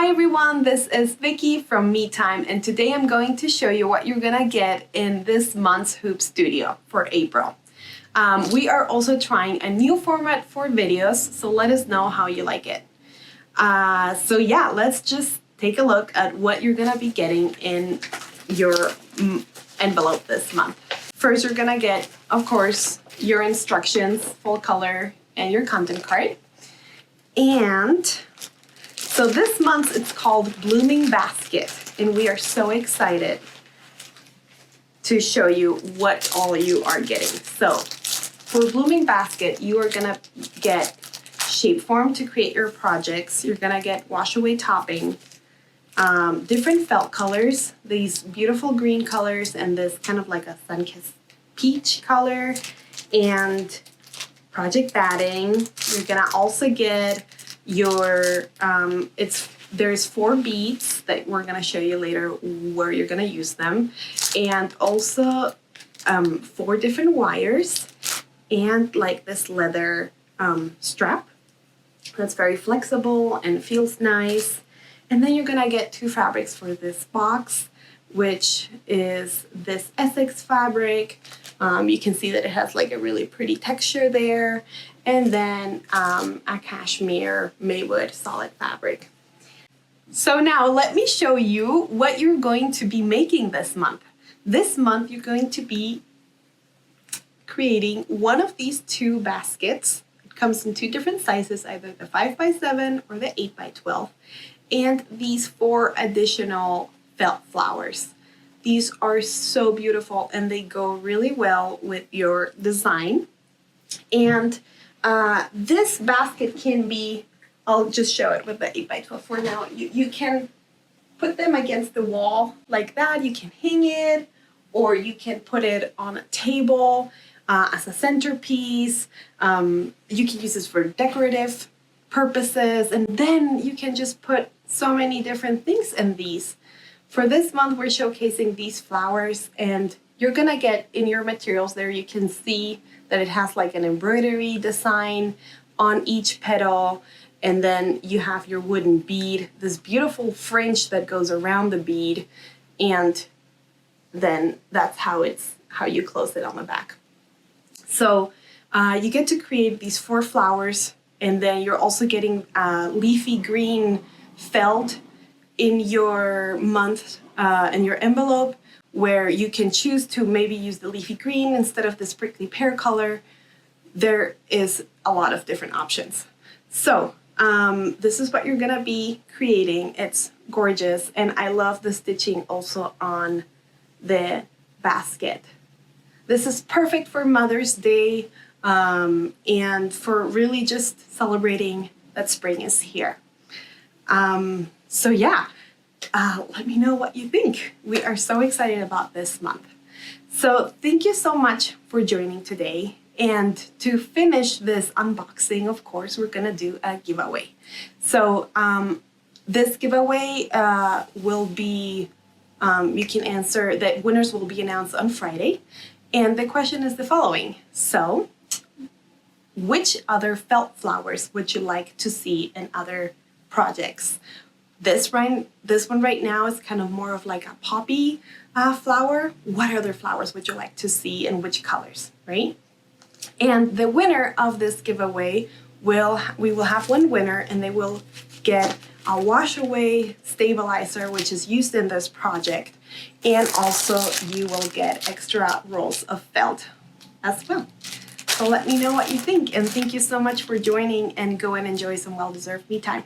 Hi everyone, this is Vicki from Me Time, and today I'm going to show you what you're gonna get in this month's Hoop Studio for April. We are also trying a new format for videos, so let us know how you like it. So yeah, let's just take a look at what you're gonna be getting in your envelope this month. First, you're gonna get, of course, your instructions, full color, and your content card. And so this month it's called Blooming Basket, and we are so excited to show you what all you are getting. So for Blooming Basket, you are gonna get shape form to create your projects. You're gonna get wash away topping, different felt colors, these beautiful green colors and this kind of like a sun-kissed peach color, and project batting. You're gonna also get your there's 4 beads that we're gonna show you later where you're gonna use them, and also 4 different wires and like this leather strap that's very flexible and feels nice. And then you're gonna get 2 fabrics for this box, which is this Essex fabric. You can see that it has like a really pretty texture there, and then a cashmere Maywood solid fabric. So now let me show you what you're going to be making this month. This month you're going to be creating one of these 2 baskets. It comes in 2 different sizes, either the 5x7 or the 8x12, and these 4 additional felt flowers. These are so beautiful and they go really well with your design. And this basket can be, I'll just show it with the 8x12 for now. You can put them against the wall like that. You can hang it, or you can put it on a table as a centerpiece. You can use this for decorative purposes, and then you can just put so many different things in these. For this month, we're showcasing these flowers, and you're gonna get in your materials there, you can see that it has like an embroidery design on each petal, and then you have your wooden bead, this beautiful fringe that goes around the bead, and then that's how you close it on the back. So you get to create these 4 flowers, and then you're also getting leafy green felt in your month, in your envelope, where you can choose to maybe use the leafy green instead of this prickly pear color. There is a lot of different options. So this is what you're gonna be creating. It's gorgeous, and I love the stitching also on the basket. This is perfect for Mother's Day and for really just celebrating that spring is here. So yeah, let me know what you think. We are so excited about this month. So thank you so much for joining today. And to finish this unboxing, of course, we're gonna do a giveaway. So this giveaway will be, you can answer, that winners will be announced on Friday. And the question is the following. So which other felt flowers would you like to see in other projects? This one right now is kind of more of like a poppy flower. What other flowers would you like to see, and which colors, right? And the winner of this giveaway we will have one winner, and they will get a wash away stabilizer, which is used in this project, and also you will get extra rolls of felt as well. So let me know what you think, and thank you so much for joining, and go and enjoy some well-deserved me time.